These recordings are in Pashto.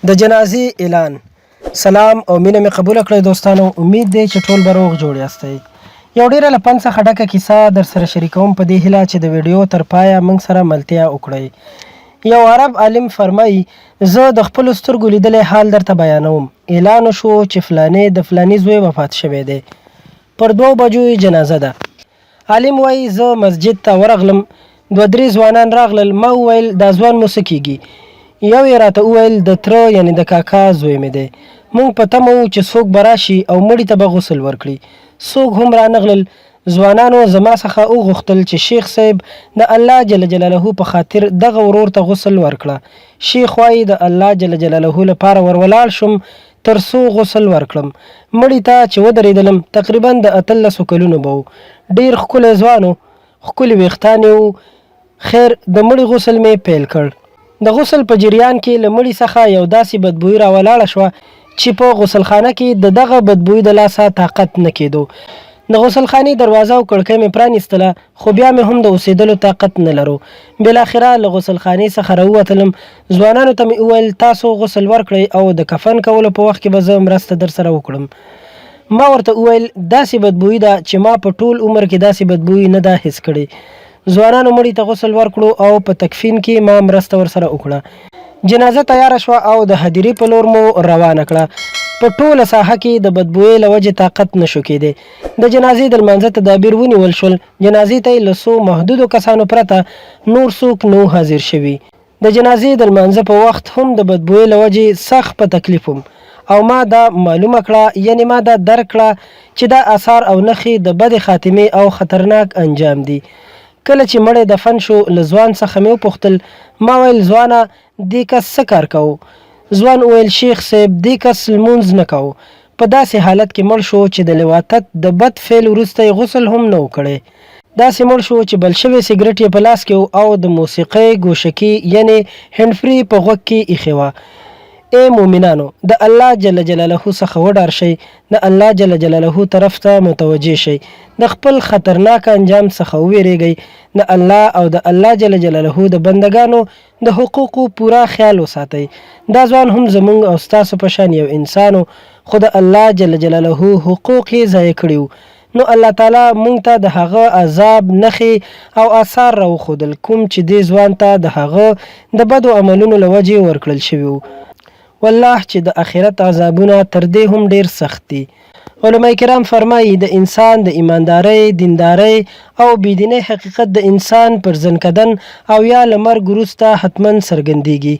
د جنازې اعلان. سلام او مینه مې قبول کړئ دوستانو. امید دی چې ټول به روغ جوړ یاستئ. یو ډېره له پند څخه ډکه کیسه در سره شریکوم په دې هیله چې د ویډیو تر پایه موږ سره ملتیا وکړئ. یو عرب عالم فرمایي زه د خپلو سترګو لیدلی حال درته بیانوم. اعلان وشو چې فلانې د فلاني زوی وفات شوی دی. پر 2 بجو یې جنازه ده. عالم وایي زه مسجد ته ورغلم. 2-3 ځوانان راغلل. ما وویل دا ځوان مو څه کیږي؟ یو یې راته وویل د تره یعنې د کاکا زوی مې دی. موږ په تمه وو چې څوک به راشي او مړي ته به غسل ورکړي. څوک هم رانغلل. ځوانانو زما څخه وغوښتل چې شیخ صاحب د الله جل جلاله په خاطر دغه ورور ته غسل ورکړه. شیخ وایي د الله جل جلاله لپاره ولاړ شم تر څو غسل ورکړم. مړي ته چې ودرېدلم تقریبا د 18 کلونو به و. ډېر ښکلی ځوان و، ښکلي ویښتان یې و. خیر د مړي غسل مې پیل کړ. د غسل په جریان کې له مړي څخه یو داسې بدبوی راولاړه شوه چې په غسلخانه کې د دغه بدبوی د لاسه طاقت نه کېدو. د غسلخانې دروازه او کړکۍ مې پرانیستله خو بیا مې هم د اوسېدلو طاقت نه لرو. بالاخره له غسلخانې څخه راووتلم. ځوانانو ته مې وویل تاسو غسل ورکړئ او د کفن کولو په وخت کې به زه مرسته در سره وکړم. ما ورته وویل داسې بدبوی ده چې ما په ټول عمر کې داسې بدبوی نه ده حس کړې. ځوانانو مړي ته غسل ورکړو او په تکفین کې ما مرسته ورسره وکړه. جنازه تیاره شوه او د هدیرې په لور مو روانه کړه. په ټوله ساحه کې د بدبویۍ له وجې طاقت نه شو کېدی. د جنازې د لمانځه تدابیر ونیول شول. جنازې ته یې له څو محدودو کسانو پرته نور څوک نه حاضر شوي. د جنازې د لمانځه په وخت هم د بدبویۍ له وجې سخت په تکلیف وم او ما دا معلومه کړه یعنې ما دا درک کړه چې دا آثار او نښې د بدې خاتمې او خطرناک انجام دي. کله چې مړی دفن شو له ځوان څخه مې وپوښتل. ما ویل ځوانه دې کس څه کار کوو؟ ځوان وویل شیخ صاحب دې کس لمونځ نه کوو. په داسې حالت کې مړ شو چې د لواطت د بد فعل وروسته یې غسل هم نه و کړی. داسې مړ شو چې بل شوی سګرټ یې په لاس کې و او د موسیقۍ ګوشکي یعنې هینډفري په غوږ کې ایښې وه. ای مومنانو د الله جل جلاله څخه وډار شئ. د الله جل جلاله طرف ته متوجه شئ. د خپل خطرناک انجام څخه وویریږئ. د الله او د الله جل جلاله د بندګانو د حقوقو پوره خیال وساتئ. دا ځوان هم زموږ او ستاسو په شان یو انسانو خو د الله جل جلاله حقوق یې ضایع کړي وو. نو الله تعالی مونږ ته د هغه عذاب نښې او آثار راوښودل کوم چې دې ځوان ته د هغه د بدو عملونو له وجې ورکړل شوي وو. والله چې د آخرت عذابونه تر دې هم ډیر سخت دي. علماء کرام فرمایي د انسان د ایماندارۍ، دیندارۍ او بېدینۍ حقیقت د انسان پر ځنکدن او یا له مرګ وروسته حتما څرګندېږي.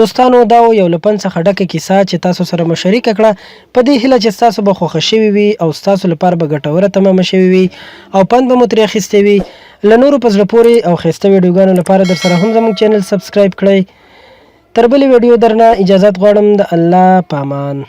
دوستانو دا یو له پند څخه ډکه کیسه چې تاسو سره مو شریکه کړه په دې هیله چې ستاسو به خوښه شوې وي او ستاسو لپاره به ګټوره تمامه شوې وي او پند به مو ترې اخیستی وي. له نورو په زړه پورې او ښایسته ویډیوګانو لپاره در سره هم زموږ چینل سبسکرایب کړئ. تر بلې ویډیو درنه اجازت غواړم. د الله په امان.